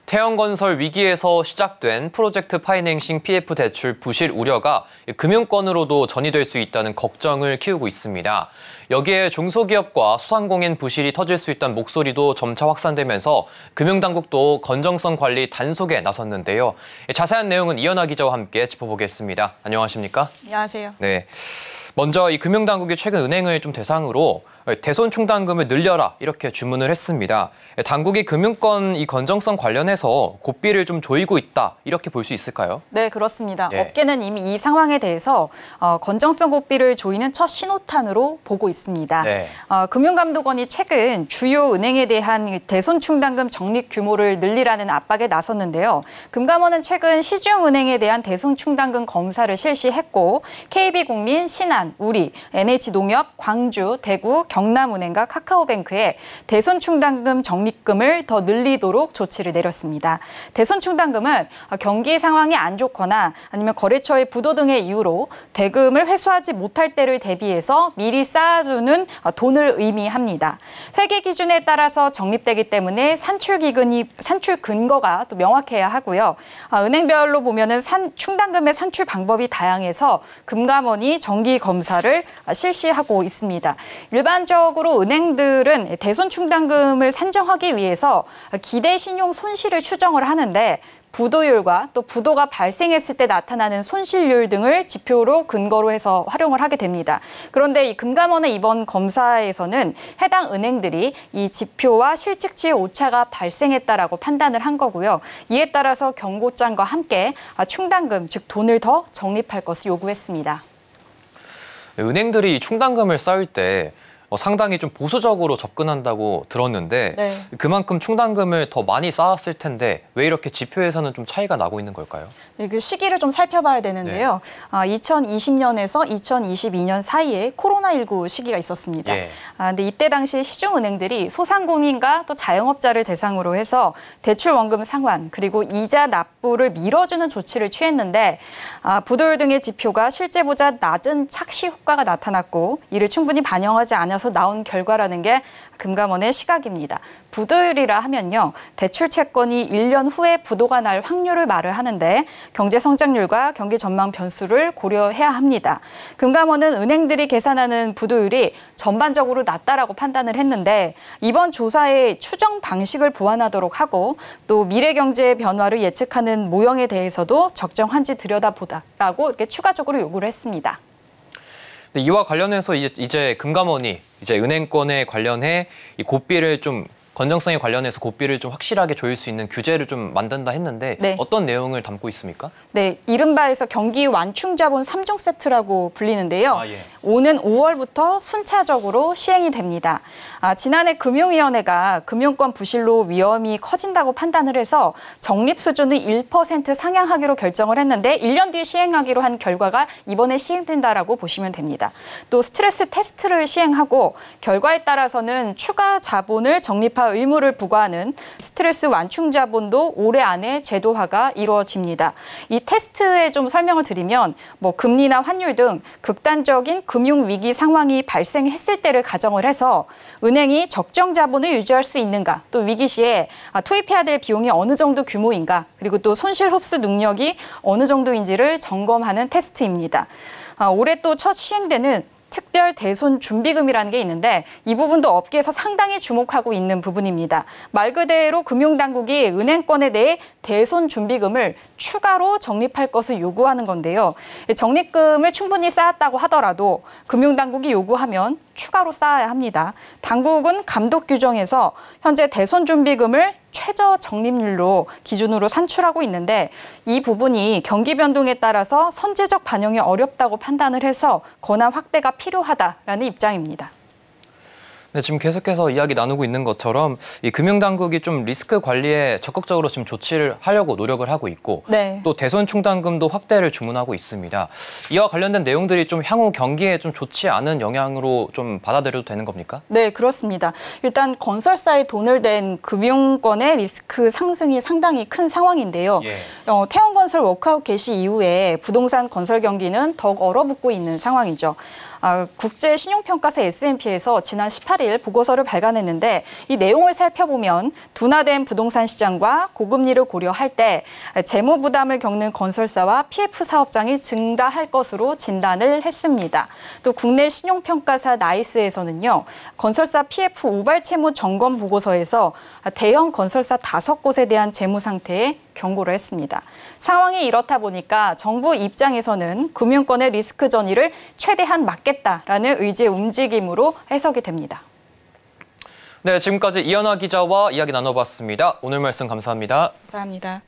태형건설 위기에서 시작된 프로젝트 파이낸싱 PF 대출 부실 우려가 금융권으로도 전이될 수 있다는 걱정을 키우고 있습니다. 여기에 중소기업과 소상공인 부실이 터질 수 있다는 목소리도 점차 확산되면서 금융당국도 건정성 관리 단속에 나섰는데요. 자세한 내용은 이현아 기자와 함께 짚어보겠습니다. 안녕하십니까? 안녕하세요. 네. 먼저 이 금융당국이 최근 은행을 좀 대상으로 대손 충당금을 늘려라 이렇게 주문을 했습니다. 당국이 금융권 이 건정성 관련해서 고삐를 좀 조이고 있다 이렇게 볼 수 있을까요? 네, 그렇습니다. 예. 업계는 이미 이 상황에 대해서 건정성 고삐를 조이는 첫 신호탄으로 보고 있습니다. 네. 금융감독원이 최근 주요 은행에 대한 대손 충당금 적립 규모를 늘리라는 압박에 나섰는데요. 금감원은 최근 시중은행에 대한 대손 충당금 검사를 실시했고 KB국민, 신한, 우리, NH농협, 광주, 대구, 경남은행과 카카오뱅크에 대손 충당금 적립금을 더 늘리도록 조치를 내렸습니다. 대손 충당금은 경기 상황이 안 좋거나 아니면 거래처의 부도 등의 이유로 대금을 회수하지 못할 때를 대비해서 미리 쌓아두는 돈을 의미합니다. 회계 기준에 따라서 적립되기 때문에 산출 근거가 또 명확해야 하고요. 은행별로 보면은 충당금의 산출 방법이 다양해서 금감원이 정기 검사를 실시하고 있습니다. 일반적으로 은행들은 대손 충당금을 산정하기 위해서 기대 신용 손실을 추정을 하는데 부도율과 또 부도가 발생했을 때 나타나는 손실률 등을 지표로 근거로 해서 활용을 하게 됩니다. 그런데 이 금감원의 이번 검사에서는 해당 은행들이 이 지표와 실직치의 오차가 발생했다라고 판단을 한 거고요. 이에 따라서 경고장과 함께 충당금, 즉 돈을 더 적립할 것을 요구했습니다. 은행들이 충당금을 쌓을 때 상당히 좀 보수적으로 접근한다고 들었는데 네. 그만큼 충당금을 더 많이 쌓았을 텐데 왜 이렇게 지표에서는 좀 차이가 나고 있는 걸까요? 네, 그 시기를 좀 살펴봐야 되는데요. 2020년에서 2022년 사이에 코로나19 시기가 있었습니다. 예. 근데 이때 당시 시중은행들이 소상공인과 또 자영업자를 대상으로 해서 대출 원금 상환 그리고 이자 납부를 밀어주는 조치를 취했는데 부도율 등의 지표가 실제보다 낮은 착시 효과가 나타났고 이를 충분히 반영하지 않아서 나온 결과라는 게 금감원의 시각입니다. 부도율이라 하면요. 대출 채권이 1년 후에 부도가 날 확률을 말을 하는데 경제 성장률과 경기 전망 변수를 고려해야 합니다. 금감원은 은행들이 계산하는 부도율이 전반적으로 낮다라고 판단을 했는데 이번 조사의 추정 방식을 보완하도록 하고 또 미래 경제의 변화를 예측하는 모형에 대해서도 적정한지 들여다보다라고 이렇게 추가적으로 요구를 했습니다. 이와 관련해서 이제 금감원이 이제 은행권에 관련해 이 고삐를 좀 건정성에 관련해서 고삐를 좀 확실하게 조일 수 있는 규제를 좀 만든다 했는데 네. 어떤 내용을 담고 있습니까? 네, 이른바에서 경기 완충자본 3종 세트라고 불리는데요. 예. 오는 5월부터 순차적으로 시행이 됩니다. 지난해 금융위원회가 금융권 부실로 위험이 커진다고 판단을 해서 적립 수준을 1% 상향하기로 결정을 했는데 1년 뒤에 시행하기로 한 결과가 이번에 시행된다라고 보시면 됩니다. 또 스트레스 테스트를 시행하고 결과에 따라서는 추가 자본을 적립할 의무를 부과하는 스트레스 완충 자본도 올해 안에 제도화가 이루어집니다. 이 테스트에 좀 설명을 드리면 금리나 환율 등 극단적인 금융 위기 상황이 발생했을 때를 가정을 해서 은행이 적정 자본을 유지할 수 있는가, 또 위기 시에 투입해야 될 비용이 어느 정도 규모인가, 그리고 또 손실 흡수 능력이 어느 정도인지를 점검하는 테스트입니다. 올해 또 첫 시행되는 특별 대손 준비금이라는 게 있는데 이 부분도 업계에서 상당히 주목하고 있는 부분입니다. 말 그대로 금융당국이 은행권에 대해 대손 준비금을 추가로 적립할 것을 요구하는 건데요. 적립금을 충분히 쌓았다고 하더라도 금융당국이 요구하면 추가로 쌓아야 합니다. 당국은 감독 규정에서 현재 대손 준비금을 최저 적립률로 기준으로 산출하고 있는데 이 부분이 경기 변동에 따라서 선제적 반영이 어렵다고 판단을 해서 권한 확대가 필요하다라는 입장입니다. 네, 지금 계속해서 이야기 나누고 있는 것처럼 이 금융당국이 좀 리스크 관리에 적극적으로 지금 조치를 하려고 노력을 하고 있고 네. 또 대손 충당금도 확대를 주문하고 있습니다. 이와 관련된 내용들이 좀 향후 경기에 좀 좋지 않은 영향으로 좀 받아들여도 되는 겁니까? 네, 그렇습니다. 일단 건설사에 돈을 댄 금융권의 리스크 상승이 상당히 큰 상황인데요. 예. 태형건설 워크아웃 개시 이후에 부동산 건설 경기는 더욱 얼어붙고 있는 상황이죠. 국제 신용평가사 S&P에서 지난 18일 14일 보고서를 발간했는데 이 내용을 살펴보면 둔화된 부동산 시장과 고금리를 고려할 때 재무 부담을 겪는 건설사와 PF 사업장이 증가할 것으로 진단을 했습니다. 또 국내 신용평가사 나이스에서는요. 건설사 PF 우발 채무 점검 보고서에서 대형 건설사 5곳에 대한 재무 상태에 경고를 했습니다. 상황이 이렇다 보니까 정부 입장에서는 금융권의 리스크 전이를 최대한 막겠다라는 의지의 움직임으로 해석이 됩니다. 네, 지금까지 이현아 기자와 이야기 나눠봤습니다. 오늘 말씀 감사합니다. 감사합니다.